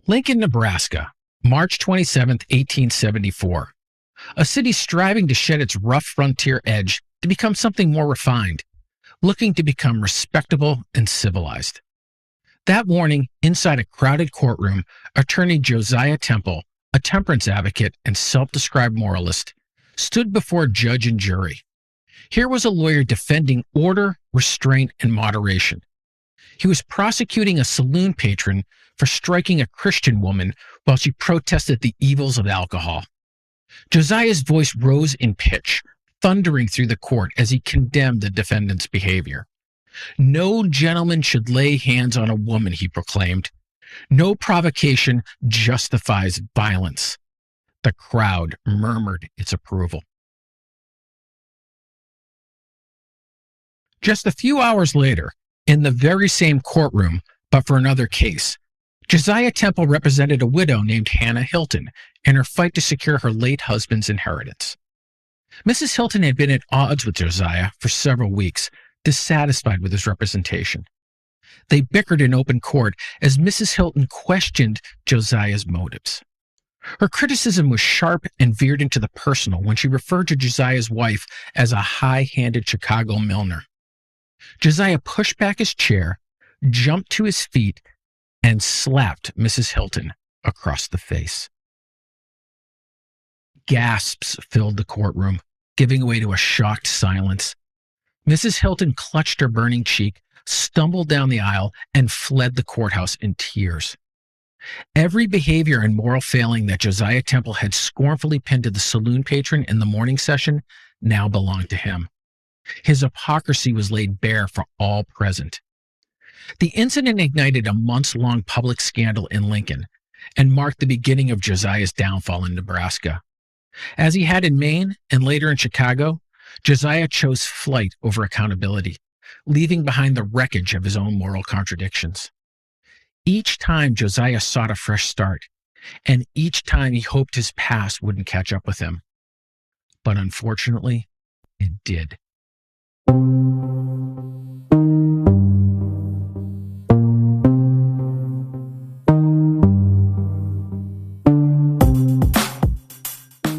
Lincoln, Nebraska, March 27, 1874. A city striving to shed its rough frontier edge to become something more refined, looking to become respectable and civilized. That morning, inside a crowded courtroom, attorney Josiah Temple, a temperance advocate and self-described moralist, stood before judge and jury. Here was a lawyer defending order, restraint, and moderation. He was prosecuting a saloon patron for striking a Christian woman while she protested the evils of alcohol. Josiah's voice rose in pitch, thundering through the court as he condemned the defendant's behavior. No gentleman should lay hands on a woman, he proclaimed. No provocation justifies violence. The crowd murmured its approval. Just a few hours later, in the very same courtroom, but for another case, Josiah Temple represented a widow named Hannah Hilton in her fight to secure her late husband's inheritance. Mrs. Hilton had been at odds with Josiah for several weeks, dissatisfied with his representation. They bickered in open court as Mrs. Hilton questioned Josiah's motives. Her criticism was sharp and veered into the personal when she referred to Josiah's wife as a high-handed Chicago milliner. Josiah pushed back his chair, jumped to his feet, and slapped Mrs. Hilton across the face. Gasps filled the courtroom, giving way to a shocked silence. Mrs. Hilton clutched her burning cheek, stumbled down the aisle, and fled the courthouse in tears. Every behavior and moral failing that Josiah Temple had scornfully pinned to the saloon patron in the morning session now belonged to him. His hypocrisy was laid bare for all present. The incident ignited a months-long public scandal in Lincoln and marked the beginning of Josiah's downfall in Nebraska. As he had in Maine and later in Chicago, Josiah chose flight over accountability, leaving behind the wreckage of his own moral contradictions. Each time Josiah sought a fresh start, and each time he hoped his past wouldn't catch up with him. But unfortunately, it did.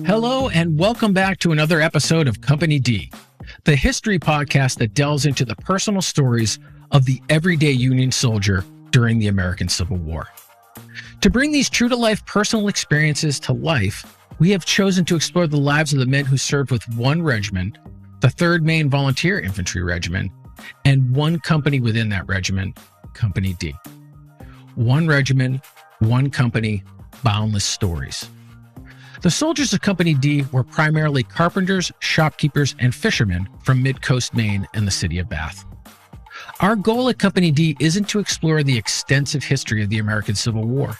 Hello, and welcome back to another episode of Company D, the history podcast that delves into the personal stories of the everyday Union soldier during the American Civil War. To bring these true-to-life personal experiences to life, we have chosen to explore the lives of the men who served with one regiment, the 3rd Maine Volunteer Infantry Regiment, and one company within that regiment, Company D. One regiment, one company, boundless stories. The soldiers of Company D were primarily carpenters, shopkeepers, and fishermen from mid-coast Maine and the city of Bath. Our goal at Company D isn't to explore the extensive history of the American Civil War.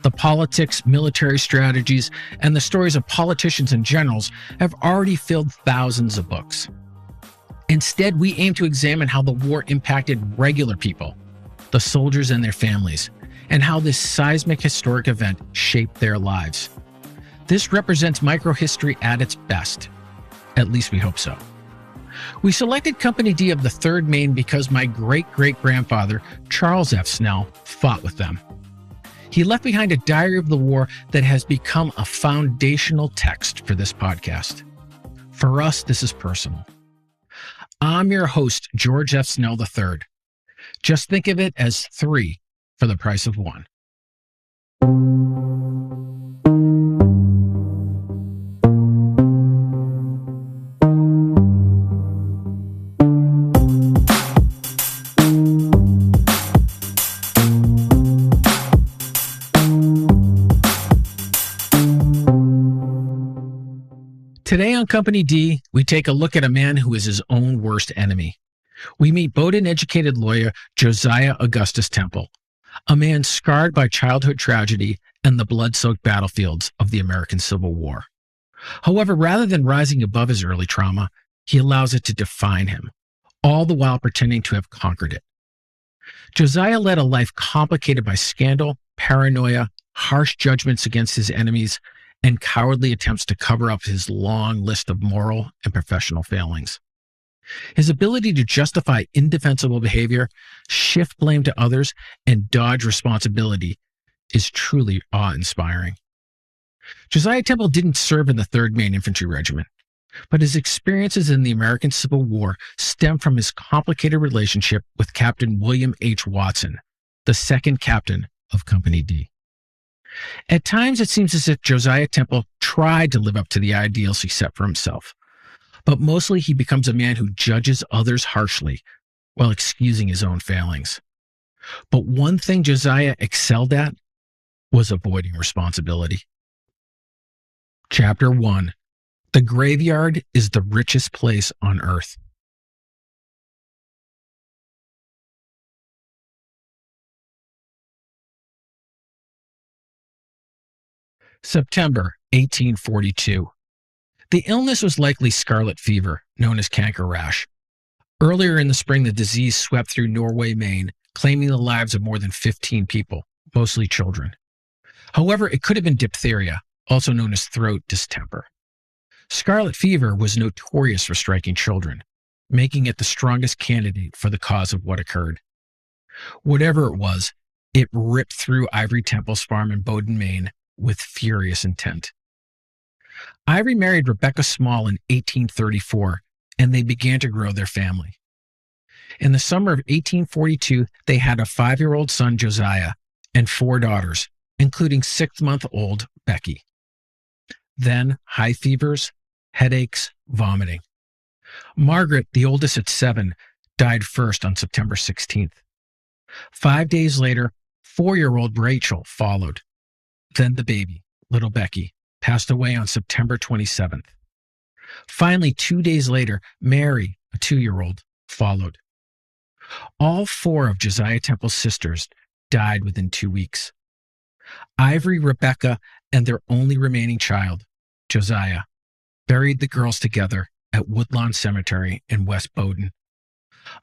The politics, military strategies, and the stories of politicians and generals have already filled thousands of books. Instead, we aim to examine how the war impacted regular people, the soldiers and their families, and how this seismic historic event shaped their lives. This represents microhistory at its best. At least we hope so. We selected Company D of the 3rd Maine because my great-great-grandfather, Charles F. Snell, fought with them. He left behind a diary of the war that has become a foundational text for this podcast. For us, this is personal. I'm your host, George F. Snell III. Just think of it as 3 for the price of 1. Today on Company D, we take a look at a man who is his own worst enemy. We meet Bowdoin-educated lawyer Josiah Augustus Temple, a man scarred by childhood tragedy and the blood-soaked battlefields of the American Civil War. However, rather than rising above his early trauma, he allows it to define him, all the while pretending to have conquered it. Josiah led a life complicated by scandal, paranoia, harsh judgments against his enemies, and cowardly attempts to cover up his long list of moral and professional failings. His ability to justify indefensible behavior, shift blame to others, and dodge responsibility is truly awe-inspiring. Josiah Temple didn't serve in the 3rd Maine Infantry Regiment, but his experiences in the American Civil War stem from his complicated relationship with Captain William H. Watson, the 2nd captain of Company D. At times, it seems as if Josiah Temple tried to live up to the ideals he set for himself, but mostly he becomes a man who judges others harshly while excusing his own failings. But one thing Josiah excelled at was avoiding responsibility. Chapter 1. The graveyard is the richest place on earth. September 1842. The illness was likely scarlet fever, known as canker rash. Earlier in the spring, the disease swept through Norway, Maine, claiming the lives of more than 15 people, mostly children. However, it could have been diphtheria, also known as throat distemper. Scarlet fever was notorious for striking children, making it the strongest candidate for the cause of what occurred. Whatever it was, it ripped through Ivory Temple's farm in Bowden, Maine, with furious intent. Ivory married Rebecca Small in 1834, and they began to grow their family. In the summer of 1842, they had a 5-year-old son, Josiah, and 4 daughters, including 6-month-old Becky. Then high fevers, headaches, vomiting. Margaret, the oldest at 7, died first on September 16th. 5 days later, 4-year-old Rachel followed. Then the baby, little Becky, passed away on September 27th. Finally, 2 days later, Mary, a 2-year-old, followed. All 4 of Josiah Temple's sisters died within 2 weeks. Ivory, Rebecca, and their only remaining child, Josiah, buried the girls together at Woodlawn Cemetery in West Bowden.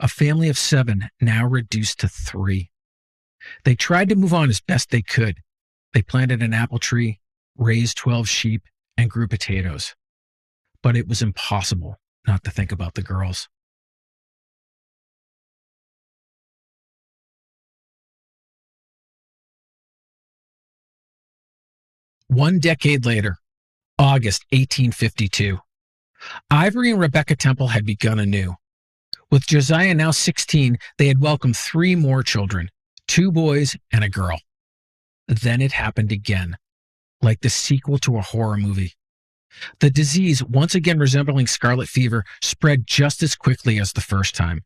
A family of 7 now reduced to 3. They tried to move on as best they could. They planted an apple tree, raised 12 sheep, and grew potatoes. But it was impossible not to think about the girls. One decade later, August 1852, Ivory and Rebecca Temple had begun anew. With Josiah now 16, they had welcomed 3 more children, 2 boys and a girl. Then it happened again, like the sequel to a horror movie. The disease, once again resembling scarlet fever, spread just as quickly as the first time.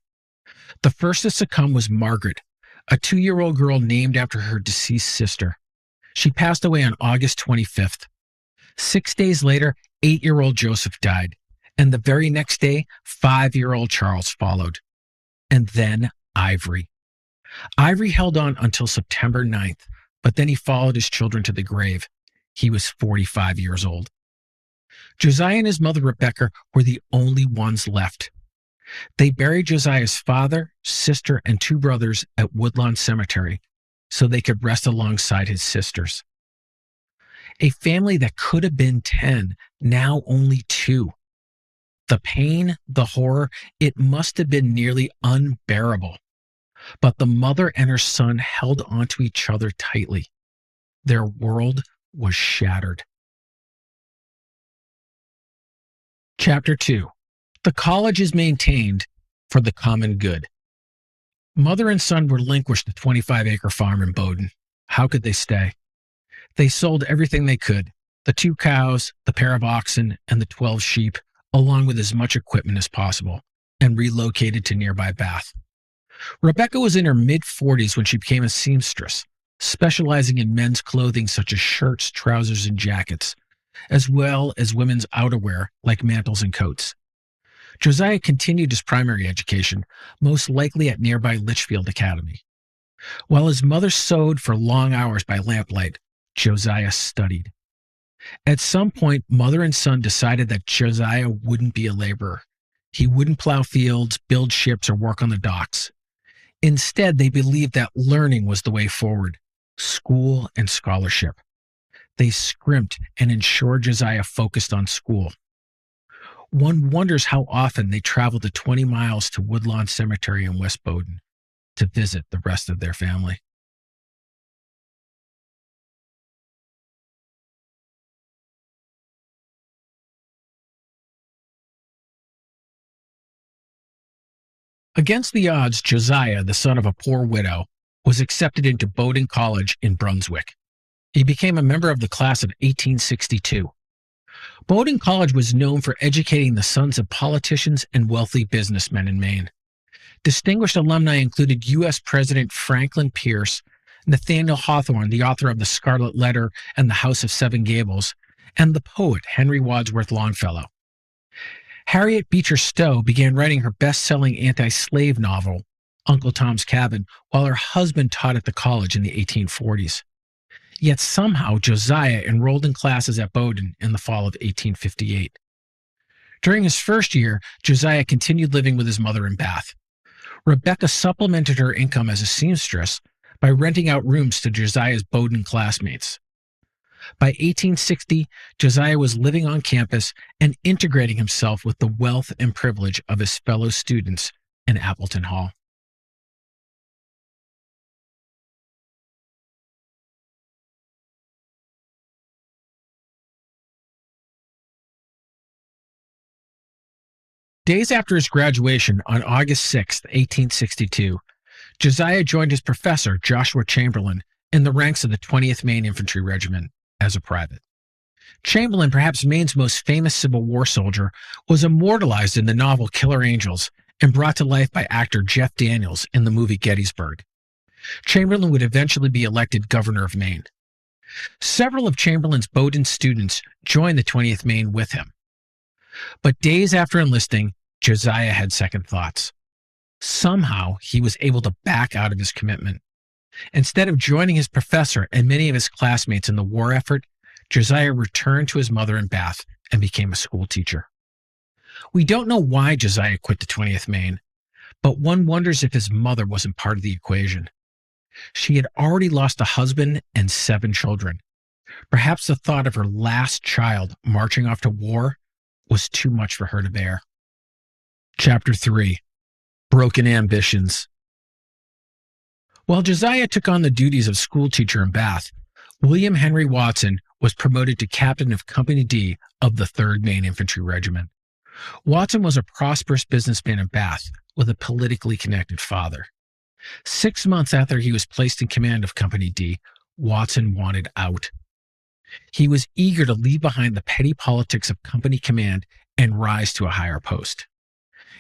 The first to succumb was Margaret, a 2-year-old girl named after her deceased sister. She passed away on August 25th. 6 days later, 8-year-old Joseph died, and the very next day, 5-year-old Charles followed. And then Ivory. Ivory held on until September 9th, but then he followed his children to the grave. He was 45 years old. Josiah and his mother, Rebecca, were the only ones left. They buried Josiah's father, sister, and 2 brothers at Woodlawn Cemetery so they could rest alongside his sisters. A family that could have been 10, now only 2. The pain, the horror, it must have been nearly unbearable. But the mother and her son held onto each other tightly. Their world was shattered. Chapter 2. The college is maintained for the common good. Mother and son relinquished the 25-acre farm in Bowden. How could they stay? They sold everything they could, the 2 cows, the pair of oxen, and the 12 sheep, along with as much equipment as possible, and relocated to nearby Bath. Rebecca was in her mid-40s when she became a seamstress, specializing in men's clothing such as shirts, trousers, and jackets, as well as women's outerwear like mantles and coats. Josiah continued his primary education, most likely at nearby Litchfield Academy. While his mother sewed for long hours by lamplight, Josiah studied. At some point, mother and son decided that Josiah wouldn't be a laborer. He wouldn't plow fields, build ships, or work on the docks. Instead, they believed that learning was the way forward, school and scholarship. They scrimped and ensured Josiah focused on school. One wonders how often they traveled the 20 miles to Woodlawn Cemetery in West Bowden to visit the rest of their family. Against the odds, Josiah, the son of a poor widow, was accepted into Bowdoin College in Brunswick. He became a member of the class of 1862. Bowdoin College was known for educating the sons of politicians and wealthy businessmen in Maine. Distinguished alumni included U.S. President Franklin Pierce, Nathaniel Hawthorne, the author of The Scarlet Letter and The House of Seven Gables, and the poet Henry Wadsworth Longfellow. Harriet Beecher Stowe began writing her best-selling anti-slave novel, Uncle Tom's Cabin, while her husband taught at the college in the 1840s. Yet somehow Josiah enrolled in classes at Bowdoin in the fall of 1858. During his first year, Josiah continued living with his mother in Bath. Rebecca supplemented her income as a seamstress by renting out rooms to Josiah's Bowdoin classmates. By 1860, Josiah was living on campus and integrating himself with the wealth and privilege of his fellow students in Appleton Hall. Days after his graduation on August 6, 1862, Josiah joined his professor, Joshua Chamberlain, in the ranks of the 20th Maine Infantry Regiment as a private. Chamberlain, perhaps Maine's most famous Civil War soldier, was immortalized in the novel Killer Angels and brought to life by actor Jeff Daniels in the movie Gettysburg. Chamberlain would eventually be elected governor of Maine. Several of Chamberlain's Bowdoin students joined the 20th Maine with him. But days after enlisting, Josiah had second thoughts. Somehow, he was able to back out of his commitment. Instead of joining his professor and many of his classmates in the war effort, Josiah returned to his mother in Bath and became a school teacher. We don't know why Josiah quit the 20th Maine, but one wonders if his mother wasn't part of the equation. She had already lost a husband and 7 children. Perhaps the thought of her last child marching off to war was too much for her to bear. Chapter 3. Broken Ambitions. While Josiah took on the duties of schoolteacher in Bath, William Henry Watson was promoted to captain of Company D of the 3rd Maine Infantry Regiment. Watson was a prosperous businessman in Bath with a politically connected father. 6 months after he was placed in command of Company D, Watson wanted out. He was eager to leave behind the petty politics of company command and rise to a higher post.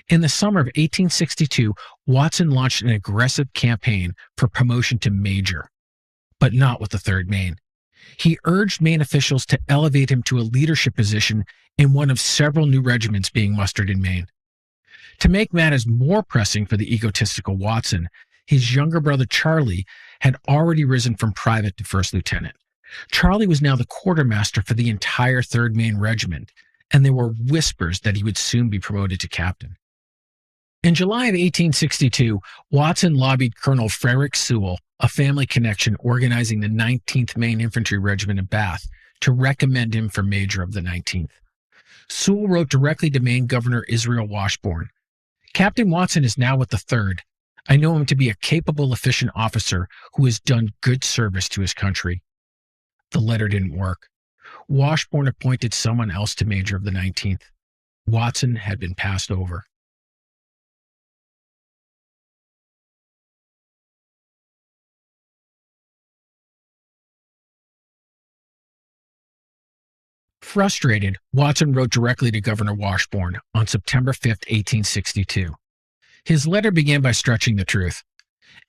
In the summer of 1862, Watson launched an aggressive campaign for promotion to major, but not with the 3rd Maine. He urged Maine officials to elevate him to a leadership position in one of several new regiments being mustered in Maine. To make matters more pressing for the egotistical Watson, his younger brother Charlie had already risen from private to first lieutenant. Charlie was now the quartermaster for the entire 3rd Maine Regiment, and there were whispers that he would soon be promoted to captain. In July of 1862, Watson lobbied Colonel Frederick Sewell, a family connection organizing the 19th Maine Infantry Regiment in Bath, to recommend him for major of the 19th. Sewell wrote directly to Maine Governor Israel Washburn. Captain Watson is now with the 3rd. I know him to be a capable, efficient officer who has done good service to his country. The letter didn't work. Washburn appointed someone else to major of the 19th. Watson had been passed over. Frustrated, Watson wrote directly to Governor Washburn on September 5, 1862. His letter began by stretching the truth.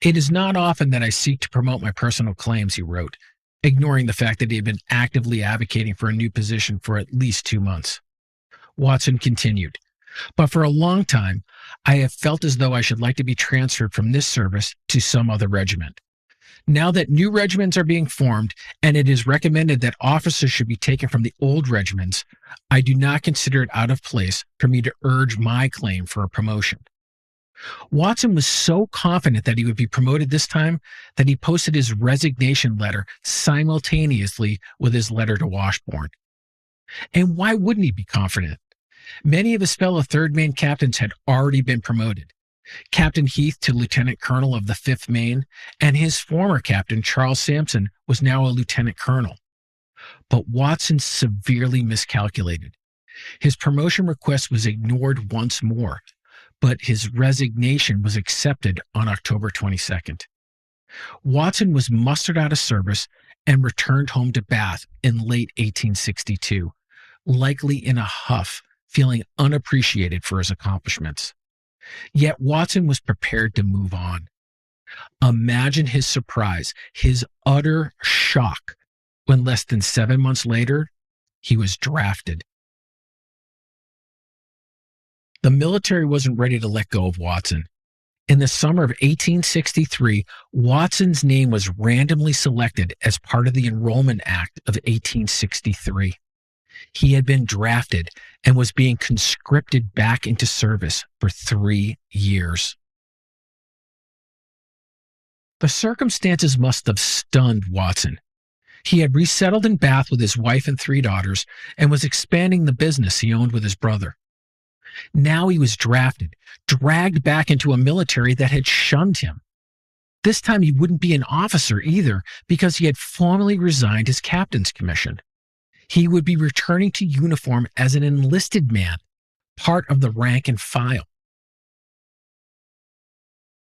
It is not often that I seek to promote my personal claims, he wrote, ignoring the fact that he had been actively advocating for a new position for at least 2 months. Watson continued, but for a long time, I have felt as though I should like to be transferred from this service to some other regiment. Now that new regiments are being formed and it is recommended that officers should be taken from the old regiments, I do not consider it out of place for me to urge my claim for a promotion. Watson was so confident that he would be promoted this time that he posted his resignation letter simultaneously with his letter to Washburn. And why wouldn't he be confident? Many of his fellow 3rd Maine captains had already been promoted. Captain Heath to lieutenant colonel of the 5th Maine, and his former captain, Charles Sampson, was now a lieutenant colonel. But Watson severely miscalculated. His promotion request was ignored once more, but his resignation was accepted on October 22nd. Watson was mustered out of service and returned home to Bath in late 1862, likely in a huff, feeling unappreciated for his accomplishments. Yet Watson was prepared to move on. Imagine his surprise, his utter shock, when less than 7 months later, he was drafted. The military wasn't ready to let go of Watson. In the summer of 1863, Watson's name was randomly selected as part of the Enrollment Act of 1863. He had been drafted and was being conscripted back into service for 3 years. The circumstances must have stunned Watson. He had resettled in Bath with his wife and 3 daughters and was expanding the business he owned with his brother. Now he was drafted, dragged back into a military that had shunned him. This time he wouldn't be an officer either because he had formally resigned his captain's commission. He would be returning to uniform as an enlisted man, part of the rank and file.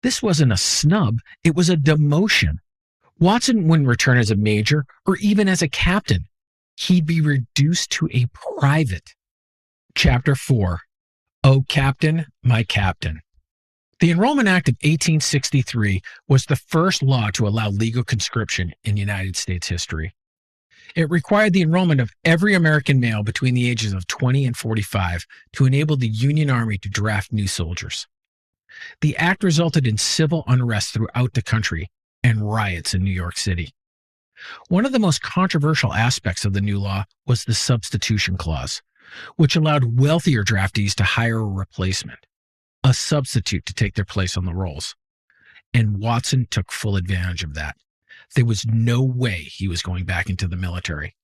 This wasn't a snub, it was a demotion. Watson wouldn't return as a major or even as a captain. He'd be reduced to a private. Chapter 4. Oh, Captain, my Captain. The Enrollment Act of 1863 was the first law to allow legal conscription in United States history. It required the enrollment of every American male between the ages of 20 and 45 to enable the Union Army to draft new soldiers. The act resulted in civil unrest throughout the country and riots in New York City. One of the most controversial aspects of the new law was the substitution clause, which allowed wealthier draftees to hire a replacement, a substitute to take their place on the rolls. And Watson took full advantage of that. There was no way he was going back into the military.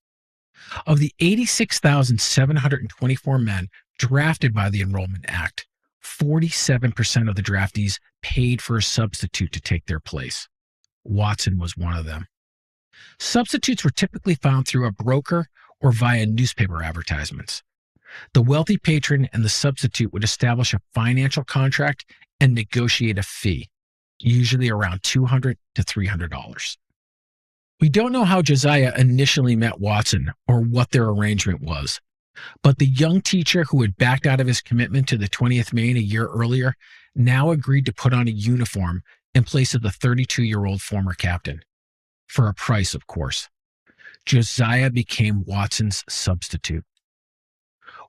Of the 86,724 men drafted by the Enrollment Act, 47% of the draftees paid for a substitute to take their place. Watson was one of them. Substitutes were typically found through a broker or via newspaper advertisements. The wealthy patron and the substitute would establish a financial contract and negotiate a fee, usually around $200 to $300. We don't know how Josiah initially met Watson or what their arrangement was, but the young teacher who had backed out of his commitment to the 20th Maine a year earlier now agreed to put on a uniform in place of the 32-year-old former captain. For a price, of course. Josiah became Watson's substitute.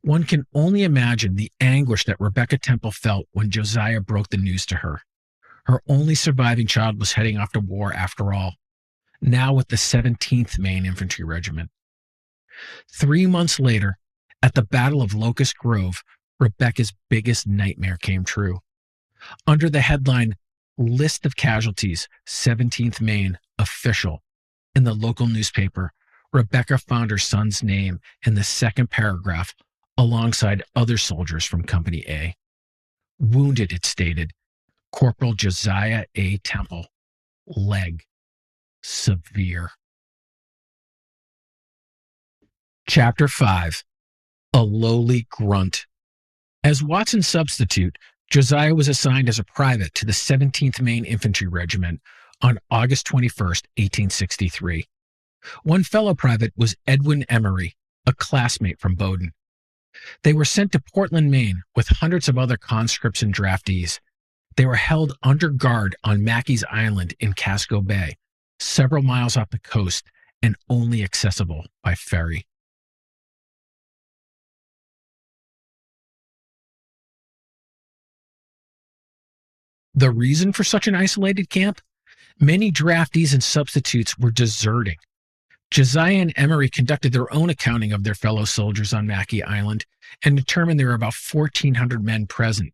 One can only imagine the anguish that Rebecca Temple felt when Josiah broke the news to her. Her only surviving child was heading off to war after all, now with the 17th Maine Infantry Regiment. 3 months later, at the Battle of Locust Grove, Rebecca's biggest nightmare came true. Under the headline, List of Casualties, 17th Maine, Official, in the local newspaper, Rebecca found her son's name in the second paragraph alongside other soldiers from Company A. Wounded, it stated, Corporal Josiah A. Temple, leg, severe. Chapter 5. A Lowly Grunt. As Watson's substitute, Josiah was assigned as a private to the 17th Maine Infantry Regiment on August 21st, 1863. One fellow private was Edwin Emery, a classmate from Bowdoin. They were sent to Portland, Maine, with hundreds of other conscripts and draftees. They were held under guard on Mackey's Island in Casco Bay, several miles off the coast and only accessible by ferry. The reason for such an isolated camp? Many draftees and substitutes were deserting. Josiah and Emery conducted their own accounting of their fellow soldiers on Mackey Island and determined there were about 1,400 men present,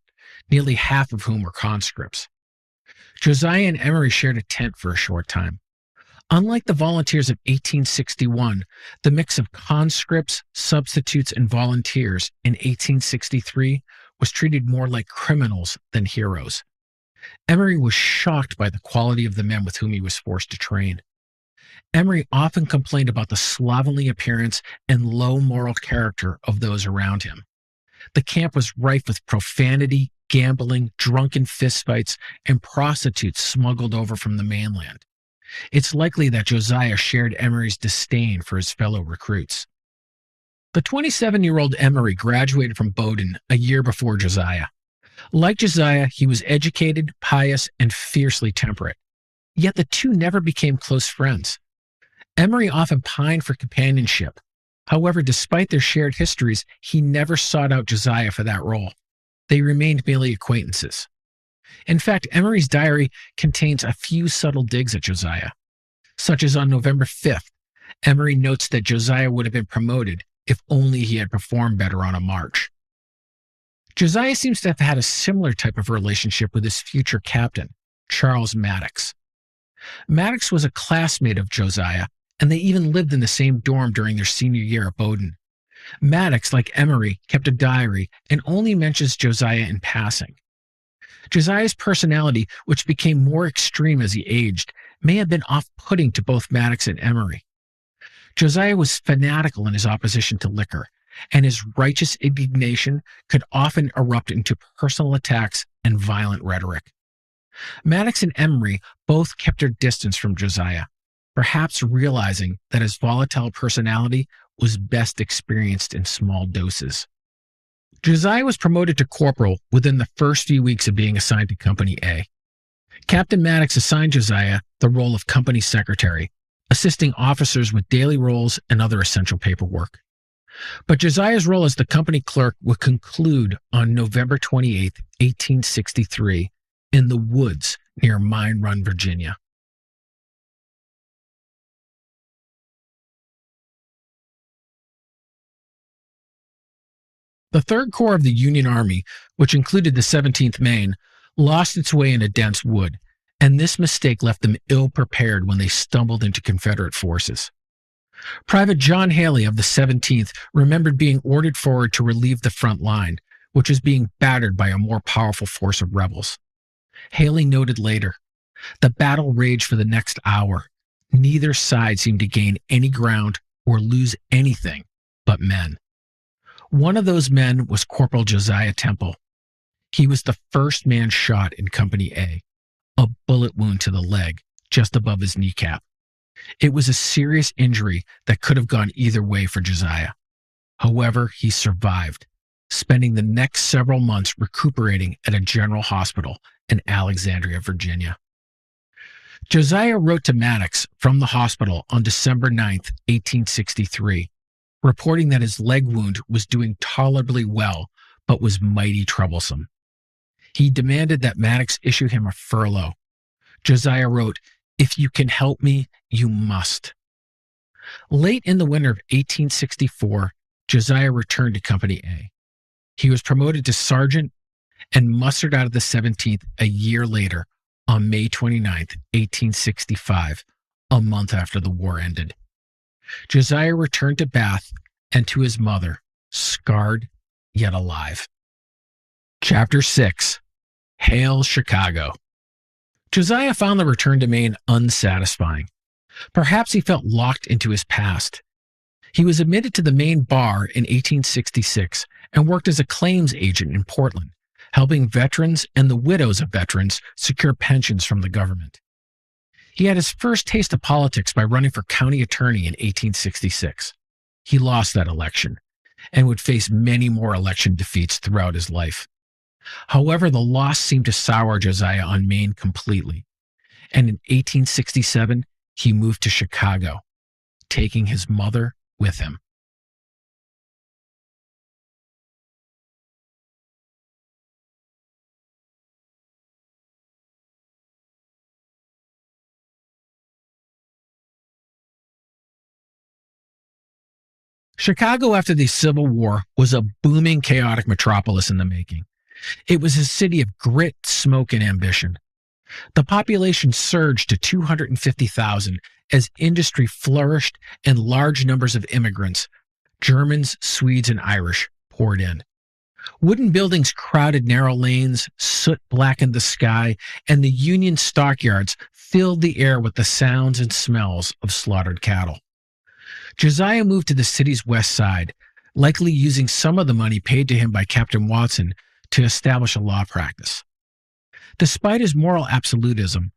nearly half of whom were conscripts. Josiah and Emery shared a tent for a short time. Unlike the volunteers of 1861, the mix of conscripts, substitutes, and volunteers in 1863 was treated more like criminals than heroes. Emery was shocked by the quality of the men with whom he was forced to train. Emery often complained about the slovenly appearance and low moral character of those around him. The camp was rife with profanity, gambling, drunken fistfights, and prostitutes smuggled over from the mainland. It's likely that Josiah shared Emery's disdain for his fellow recruits. The 27-year-old Emery graduated from Bowdoin a year before Josiah. Like Josiah, he was educated, pious, and fiercely temperate. Yet the two never became close friends. Emery often pined for companionship. However, despite their shared histories, he never sought out Josiah for that role. They remained merely acquaintances. In fact, Emery's diary contains a few subtle digs at Josiah, such as on November 5th, Emery notes that Josiah would have been promoted if only he had performed better on a march. Josiah seems to have had a similar type of relationship with his future captain, Charles Maddox. Maddox was a classmate of Josiah, and they even lived in the same dorm during their senior year at Bowdoin. Maddox, like Emery, kept a diary and only mentions Josiah in passing. Josiah's personality, which became more extreme as he aged, may have been off-putting to both Maddox and Emery. Josiah was fanatical in his opposition to liquor, and his righteous indignation could often erupt into personal attacks and violent rhetoric. Maddox and Emery both kept their distance from Josiah, perhaps realizing that his volatile personality was best experienced in small doses. Josiah was promoted to corporal within the first few weeks of being assigned to Company A. Captain Maddox assigned Josiah the role of company secretary, assisting officers with daily roles and other essential paperwork. But Josiah's role as the company clerk would conclude on November 28, 1863, in the woods near Mine Run, Virginia. The Third Corps of the Union Army, which included the 17th Maine, lost its way in a dense wood, and this mistake left them ill-prepared when they stumbled into Confederate forces. Private John Haley of the 17th remembered being ordered forward to relieve the front line, which was being battered by a more powerful force of rebels. Haley noted later, "The battle raged for the next hour. Neither side seemed to gain any ground or lose anything but men." One of those men was Corporal Josiah Temple. He was the first man shot in Company a bullet wound to the leg, just above his kneecap. It was a serious injury that could have gone either way for Josiah. However, he survived, spending the next several months recuperating at a general hospital in Alexandria, Virginia. Josiah wrote to Maddox from the hospital on December 9th, 1863, reporting that his leg wound was doing tolerably well, but was mighty troublesome. He demanded that Maddox issue him a furlough. Josiah wrote, "If you can help me, you must." Late in the winter of 1864, Josiah returned to Company A. He was promoted to sergeant and mustered out of the 17th a year later on May 29th, 1865, a month after the war ended. Josiah returned to Bath and to his mother, scarred yet alive. Chapter 6. Hail Chicago. Josiah found the return to Maine unsatisfying. Perhaps he felt locked into his past. He was admitted to the Maine bar in 1866 and worked as a claims agent in Portland, helping veterans and the widows of veterans secure pensions from the government. He had his first taste of politics by running for county attorney in 1866. He lost that election and would face many more election defeats throughout his life. However, the loss seemed to sour Josiah on Maine completely, and in 1867, he moved to Chicago, taking his mother with him. Chicago after the Civil War was a booming, chaotic metropolis in the making. It was a city of grit, smoke, and ambition. The population surged to 250,000 as industry flourished and large numbers of immigrants, Germans, Swedes, and Irish, poured in. Wooden buildings crowded narrow lanes, soot blackened the sky, and the Union stockyards filled the air with the sounds and smells of slaughtered cattle. Josiah moved to the city's west side, likely using some of the money paid to him by Captain Watson to establish a law practice. Despite his moral absolutism,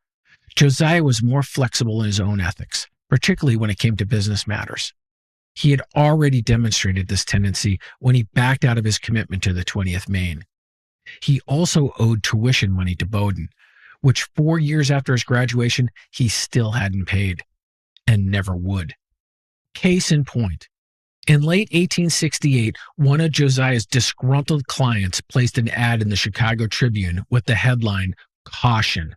Josiah was more flexible in his own ethics, particularly when it came to business matters. He had already demonstrated this tendency when he backed out of his commitment to the 20th Maine. He also owed tuition money to Bowdoin, which 4 years after his graduation, he still hadn't paid, and never would. Case in point, in late 1868, one of Josiah's disgruntled clients placed an ad in the Chicago Tribune with the headline, "Caution."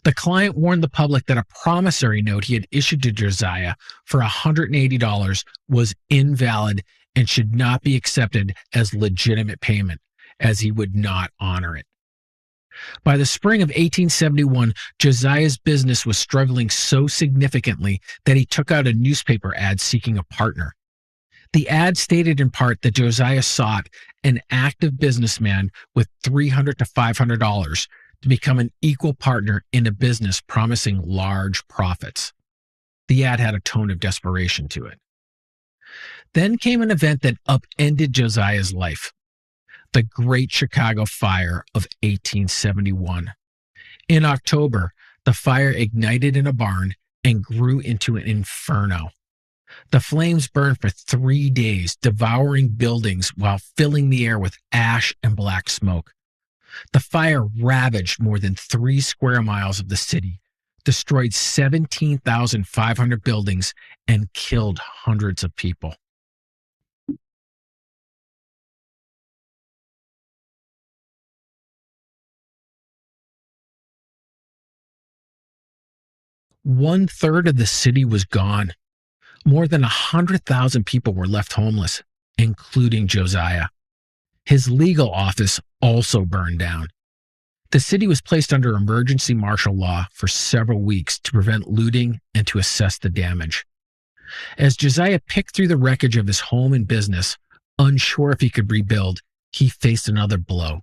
The client warned the public that a promissory note he had issued to Josiah for $180 was invalid and should not be accepted as legitimate payment, as he would not honor it. By the spring of 1871, Josiah's business was struggling so significantly that he took out a newspaper ad seeking a partner. The ad stated in part that Josiah sought an active businessman with $300 to $500 to become an equal partner in a business promising large profits. The ad had a tone of desperation to it. Then came an event that upended Josiah's life: the Great Chicago Fire of 1871. In October, the fire ignited in a barn and grew into an inferno. The flames burned for 3 days, devouring buildings while filling the air with ash and black smoke. The fire ravaged more than 3 square miles of the city, destroyed 17,500 buildings, and killed hundreds of people. One-third of the city was gone. More than 100,000 people were left homeless, including Josiah. His legal office also burned down. The city was placed under emergency martial law for several weeks to prevent looting and to assess the damage. As Josiah picked through the wreckage of his home and business, unsure if he could rebuild, he faced another blow,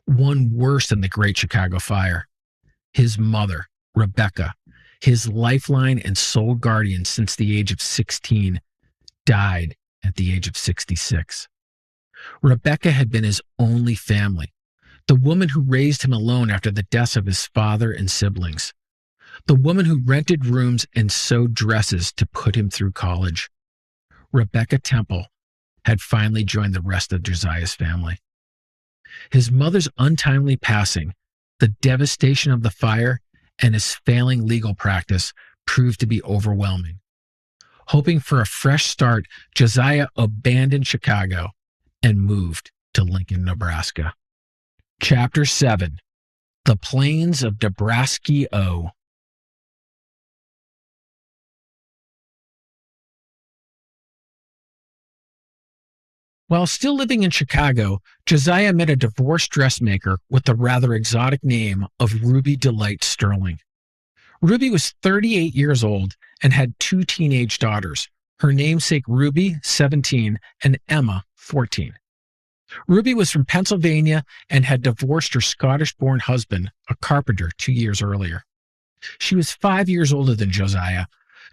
one worse than the Great Chicago Fire. His mother, Rebecca, his lifeline and sole guardian since the age of 16, died at the age of 66. Rebecca had been his only family, the woman who raised him alone after the deaths of his father and siblings, the woman who rented rooms and sewed dresses to put him through college. Rebecca Temple had finally joined the rest of Josiah's family. His mother's untimely passing, the devastation of the fire, and his failing legal practice proved to be overwhelming. Hoping for a fresh start, Josiah abandoned Chicago and moved to Lincoln, Nebraska. Chapter 7: The Plains of Nebraska. While still living in Chicago, Josiah met a divorced dressmaker with the rather exotic name of Ruby Delight Sterling. Ruby was 38 years old and had 2 teenage daughters, her namesake Ruby, 17, and Emma, 14. Ruby was from Pennsylvania and had divorced her Scottish-born husband, a carpenter, 2 years earlier. She was 5 years older than Josiah,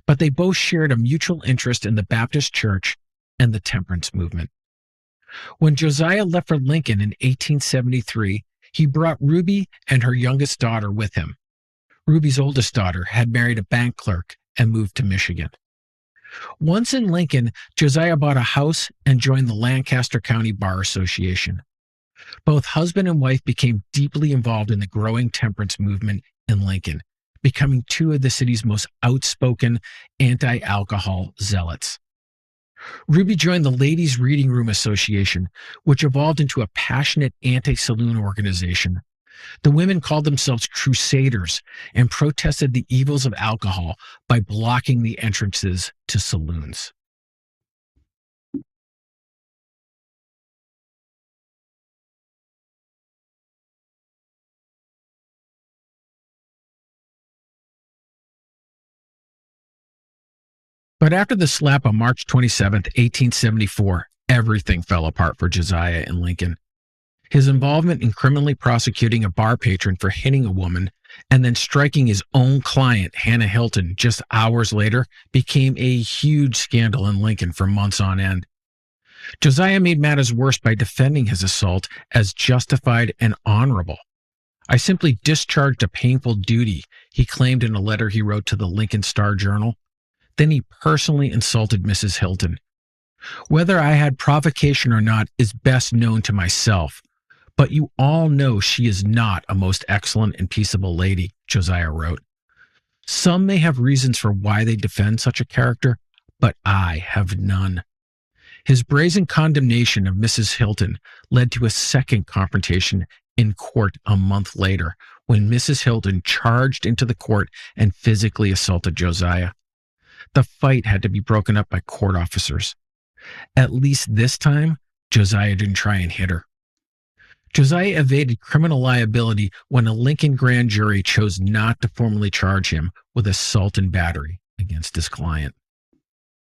but they both shared a mutual interest in the Baptist Church and the temperance movement. When Josiah left for Lincoln in 1873, he brought Ruby and her youngest daughter with him. Ruby's oldest daughter had married a bank clerk and moved to Michigan. Once in Lincoln, Josiah bought a house and joined the Lancaster County Bar Association. Both husband and wife became deeply involved in the growing temperance movement in Lincoln, becoming 2 of the city's most outspoken anti-alcohol zealots. Ruby joined the Ladies' Reading Room Association, which evolved into a passionate anti-saloon organization. The women called themselves Crusaders and protested the evils of alcohol by blocking the entrances to saloons. But after the slap on March 27, 1874, everything fell apart for Josiah in Lincoln. His involvement in criminally prosecuting a bar patron for hitting a woman and then striking his own client, Hannah Hilton, just hours later became a huge scandal in Lincoln for months on end. Josiah made matters worse by defending his assault as justified and honorable. "I simply discharged a painful duty," he claimed in a letter he wrote to the Lincoln Star-Journal. Then he personally insulted Mrs. Hilton. "Whether I had provocation or not is best known to myself, but you all know she is not a most excellent and peaceable lady," Josiah wrote. "Some may have reasons for why they defend such a character, but I have none." His brazen condemnation of Mrs. Hilton led to a second confrontation in court a month later, when Mrs. Hilton charged into the court and physically assaulted Josiah. The fight had to be broken up by court officers. At least this time, Josiah didn't try and hit her. Josiah evaded criminal liability when a Lincoln grand jury chose not to formally charge him with assault and battery against his client.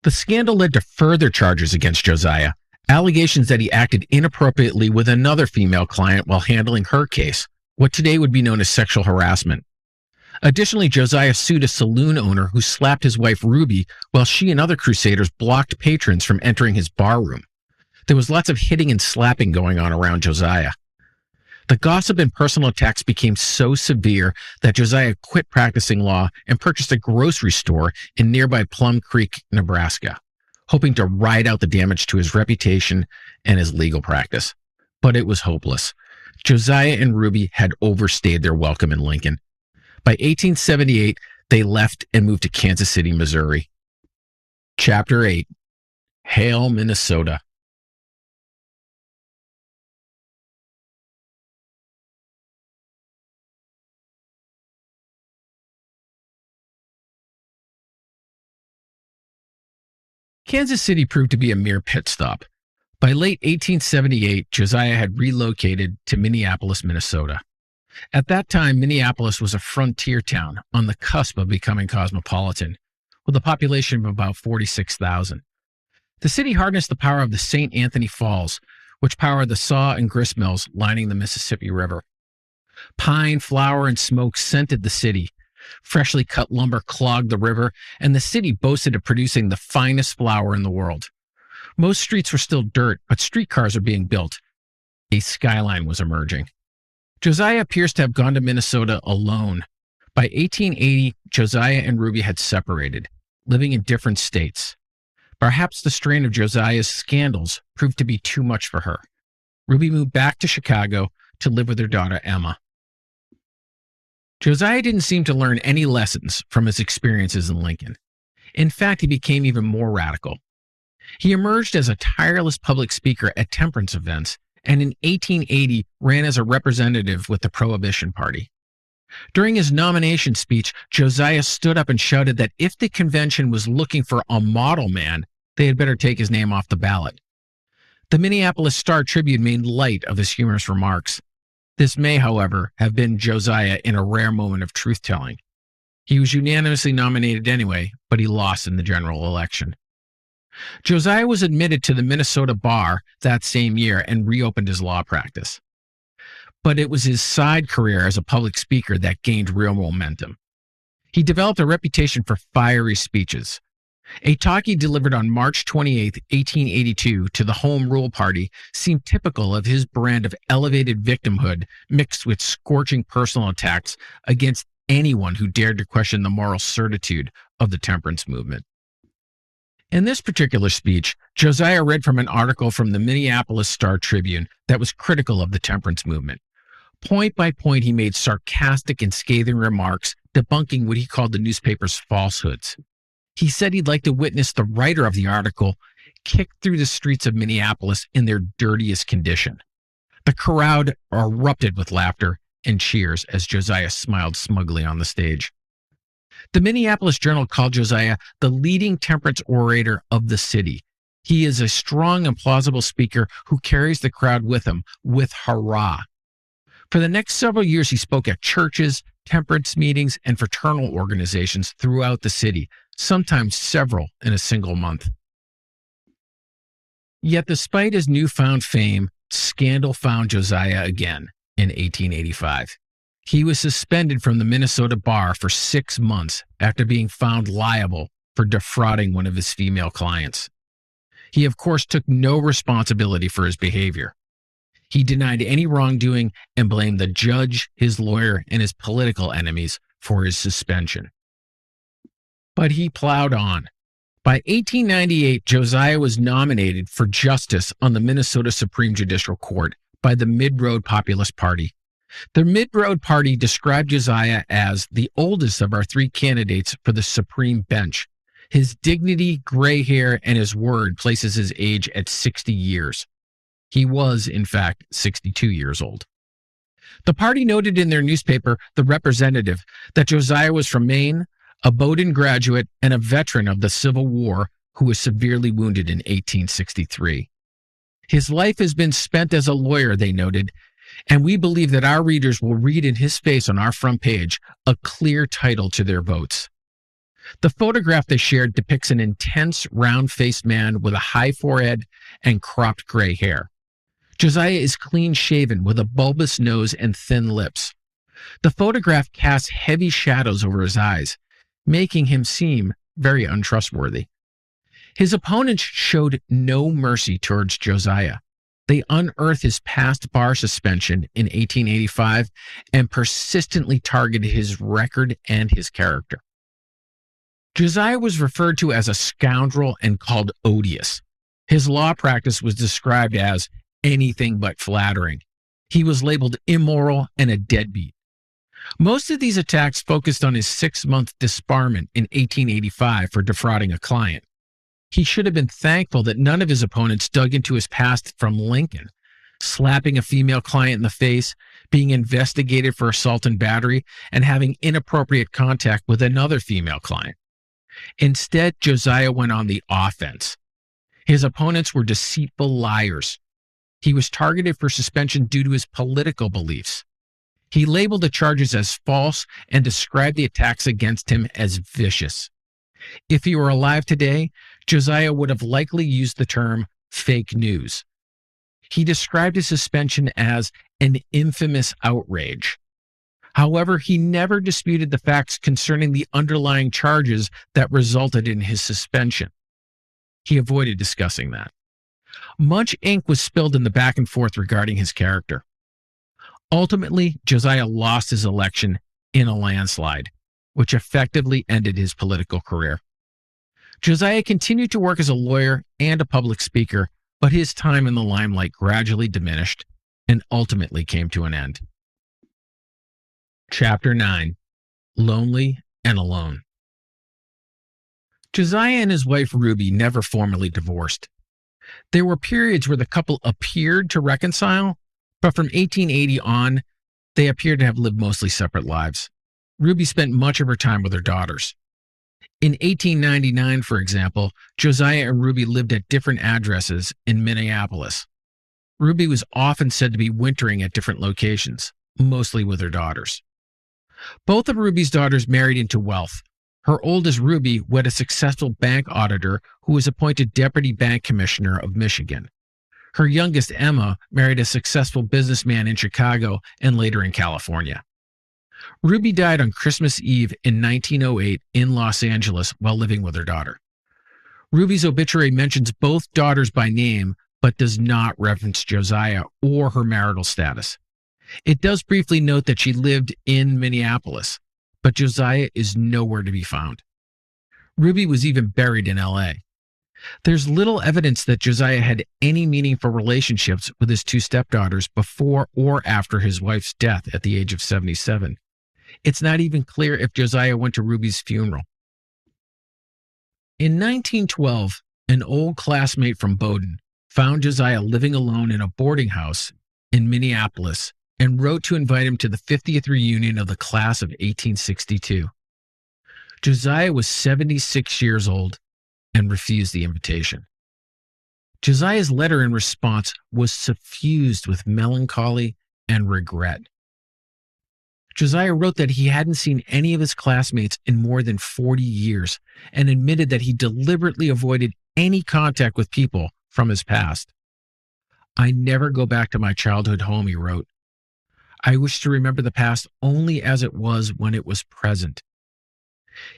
The scandal led to further charges against Josiah, allegations that he acted inappropriately with another female client while handling her case, what today would be known as sexual harassment. Additionally, Josiah sued a saloon owner who slapped his wife Ruby while she and other crusaders blocked patrons from entering his barroom. There was lots of hitting and slapping going on around Josiah. The gossip and personal attacks became so severe that Josiah quit practicing law and purchased a grocery store in nearby Plum Creek, Nebraska, hoping to ride out the damage to his reputation and his legal practice. But it was hopeless. Josiah and Ruby had overstayed their welcome in Lincoln. By 1878, they left and moved to Kansas City, Missouri. Chapter 8. Hail, Minnesota. Kansas City proved to be a mere pit stop. By late 1878, Josiah had relocated to Minneapolis, Minnesota. At that time, Minneapolis was a frontier town on the cusp of becoming cosmopolitan, with a population of about 46,000. The city harnessed the power of the St. Anthony Falls, which powered the saw and grist mills lining the Mississippi River. Pine, flower, and smoke scented the city. Freshly cut lumber clogged the river, and the city boasted of producing the finest flour in the world. Most streets were still dirt, but streetcars were being built. A skyline was emerging. Josiah appears to have gone to Minnesota alone. By 1880, Josiah and Ruby had separated, living in different states. Perhaps the strain of Josiah's scandals proved to be too much for her. Ruby moved back to Chicago to live with her daughter, Emma. Josiah didn't seem to learn any lessons from his experiences in Lincoln. In fact, he became even more radical. He emerged as a tireless public speaker at temperance events, and in 1880 ran as a representative with the Prohibition Party. During his nomination speech, Josiah stood up and shouted that if the convention was looking for a model man, they had better take his name off the ballot. The Minneapolis Star-Tribune made light of his humorous remarks. This may, however, have been Josiah in a rare moment of truth-telling. He was unanimously nominated anyway, but he lost in the general election. Josiah was admitted to the Minnesota bar that same year and reopened his law practice. But it was his side career as a public speaker that gained real momentum. He developed a reputation for fiery speeches. A talk he delivered on March 28, 1882, to the Home Rule Party seemed typical of his brand of elevated victimhood mixed with scorching personal attacks against anyone who dared to question the moral certitude of the temperance movement. In this particular speech, Josiah read from an article from the Minneapolis Star-Tribune that was critical of the temperance movement. Point by point, he made sarcastic and scathing remarks, debunking what he called the newspaper's falsehoods. He said he'd like to witness the writer of the article kicked through the streets of Minneapolis in their dirtiest condition. The crowd erupted with laughter and cheers as Josiah smiled smugly on the stage. The Minneapolis Journal called Josiah the leading temperance orator of the city. He is a strong and plausible speaker who carries the crowd with him with hurrah. For the next several years, he spoke at churches, temperance meetings, and fraternal organizations throughout the city, sometimes several in a single month. Yet despite his newfound fame, scandal found Josiah again in 1885. He was suspended from the Minnesota bar for 6 months after being found liable for defrauding one of his female clients. He, of course, took no responsibility for his behavior. He denied any wrongdoing and blamed the judge, his lawyer, and his political enemies for his suspension. But he plowed on. By 1898, Josiah was nominated for justice on the Minnesota Supreme Judicial Court by the Mid-Road Populist Party. The Mid-Road Party described Josiah as the oldest of our three candidates for the Supreme Bench. His dignity, gray hair, and his word places his age at 60 years. He was, in fact, 62 years old. The party noted in their newspaper, The Representative, that Josiah was from Maine, a Bowdoin graduate, and a veteran of the Civil War who was severely wounded in 1863. His life has been spent as a lawyer, they noted, and we believe that our readers will read in his face on our front page a clear title to their votes. The photograph they shared depicts an intense, round-faced man with a high forehead and cropped gray hair. Josiah is clean-shaven with a bulbous nose and thin lips. The photograph casts heavy shadows over his eyes, making him seem very untrustworthy. His opponents showed no mercy towards Josiah. They unearthed his past bar suspension in 1885 and persistently targeted his record and his character. Josiah was referred to as a scoundrel and called odious. His law practice was described as anything but flattering. He was labeled immoral and a deadbeat. Most of these attacks focused on his 6-month disbarment in 1885 for defrauding a client. He should have been thankful that none of his opponents dug into his past from Lincoln, slapping a female client in the face, being investigated for assault and battery, and having inappropriate contact with another female client. Instead, Josiah went on the offense. His opponents were deceitful liars. He was targeted for suspension due to his political beliefs. He labeled the charges as false and described the attacks against him as vicious. If he were alive today, Josiah would have likely used the term fake news. He described his suspension as an infamous outrage. However, he never disputed the facts concerning the underlying charges that resulted in his suspension. He avoided discussing that. Much ink was spilled in the back and forth regarding his character. Ultimately, Josiah lost his election in a landslide, which effectively ended his political career. Josiah continued to work as a lawyer and a public speaker, but his time in the limelight gradually diminished and ultimately came to an end. Chapter 9. Lonely and Alone. Josiah and his wife Ruby never formally divorced. There were periods where the couple appeared to reconcile, but from 1880 on, they appeared to have lived mostly separate lives. Ruby spent much of her time with her daughters. In 1899, for example, Josiah and Ruby lived at different addresses in Minneapolis. Ruby was often said to be wintering at different locations, mostly with her daughters. Both of Ruby's daughters married into wealth. Her oldest, Ruby, wed a successful bank auditor who was appointed Deputy Bank Commissioner of Michigan. Her youngest, Emma, married a successful businessman in Chicago and later in California. Ruby died on Christmas Eve in 1908 in Los Angeles while living with her daughter. Ruby's obituary mentions both daughters by name, but does not reference Josiah or her marital status. It does briefly note that she lived in Minneapolis, but Josiah is nowhere to be found. Ruby was even buried in L.A. There's little evidence that Josiah had any meaningful relationships with his two stepdaughters before or after his wife's death at the age of 77. It's not even clear if Josiah went to Ruby's funeral. In 1912, an old classmate from Bowdoin found Josiah living alone in a boarding house in Minneapolis and wrote to invite him to the 50th reunion of the class of 1862. Josiah was 76 years old and refused the invitation. Josiah's letter in response was suffused with melancholy and regret. Josiah wrote that he hadn't seen any of his classmates in more than 40 years and admitted that he deliberately avoided any contact with people from his past. "I never go back to my childhood home," he wrote. "I wish to remember the past only as it was when it was present."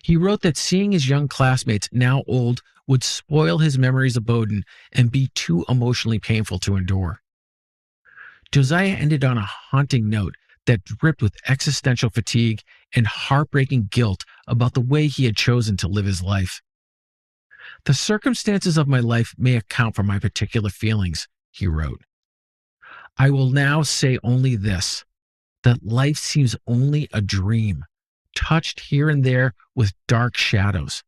He wrote that seeing his young classmates, now old, would spoil his memories of Bowdoin and be too emotionally painful to endure. Josiah ended on a haunting note that dripped with existential fatigue and heartbreaking guilt about the way he had chosen to live his life. The circumstances of my life may account for my particular feelings, he wrote. I will now say only this, that life seems only a dream, touched here and there with dark shadows,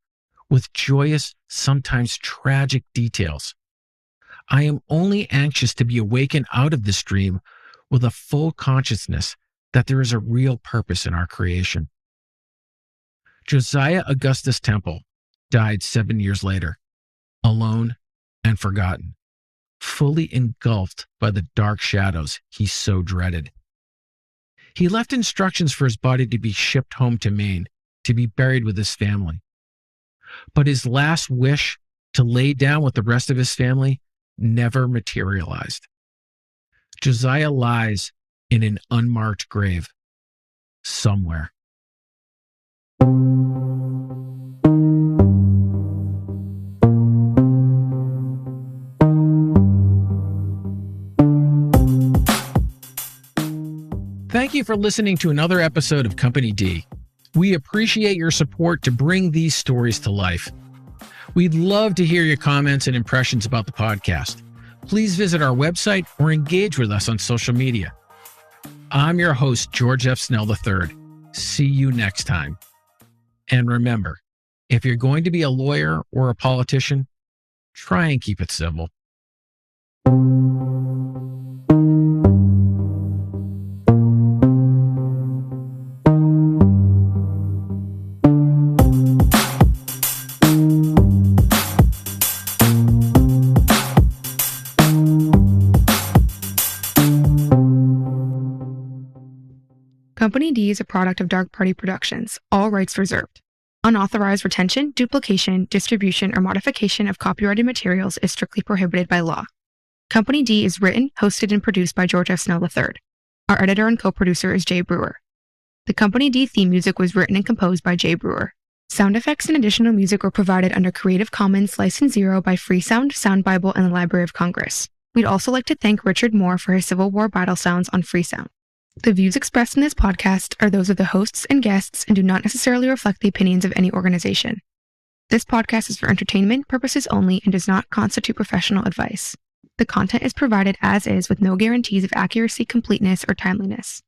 with joyous, sometimes tragic details. I am only anxious to be awakened out of this dream with a full consciousness that there is a real purpose in our creation. Josiah Augustus Temple died 7 years later, alone and forgotten, fully engulfed by the dark shadows he so dreaded. He left instructions for his body to be shipped home to Maine to be buried with his family. But his last wish to lay down with the rest of his family never materialized. Josiah lies in an unmarked grave somewhere. Thank you for listening to another episode of Company D. We appreciate your support to bring these stories to life. We'd love to hear your comments and impressions about the podcast. Please visit our website or engage with us on social media. I'm your host, George F. Snell III. See you next time. And remember, if you're going to be a lawyer or a politician, try and keep it civil. Company D is a product of Dark Party Productions, all rights reserved. Unauthorized retention, duplication, distribution, or modification of copyrighted materials is strictly prohibited by law. Company D is written, hosted, and produced by George F. Snell III. Our editor and co-producer is Jay Brewer. The Company D theme music was written and composed by Jay Brewer. Sound effects and additional music were provided under Creative Commons License 0 by Freesound, Sound Bible, and the Library of Congress. We'd also like to thank Richard Moore for his Civil War battle sounds on Freesound. The views expressed in this podcast are those of the hosts and guests and do not necessarily reflect the opinions of any organization. This podcast is for entertainment purposes only and does not constitute professional advice. The content is provided as is with no guarantees of accuracy, completeness, or timeliness.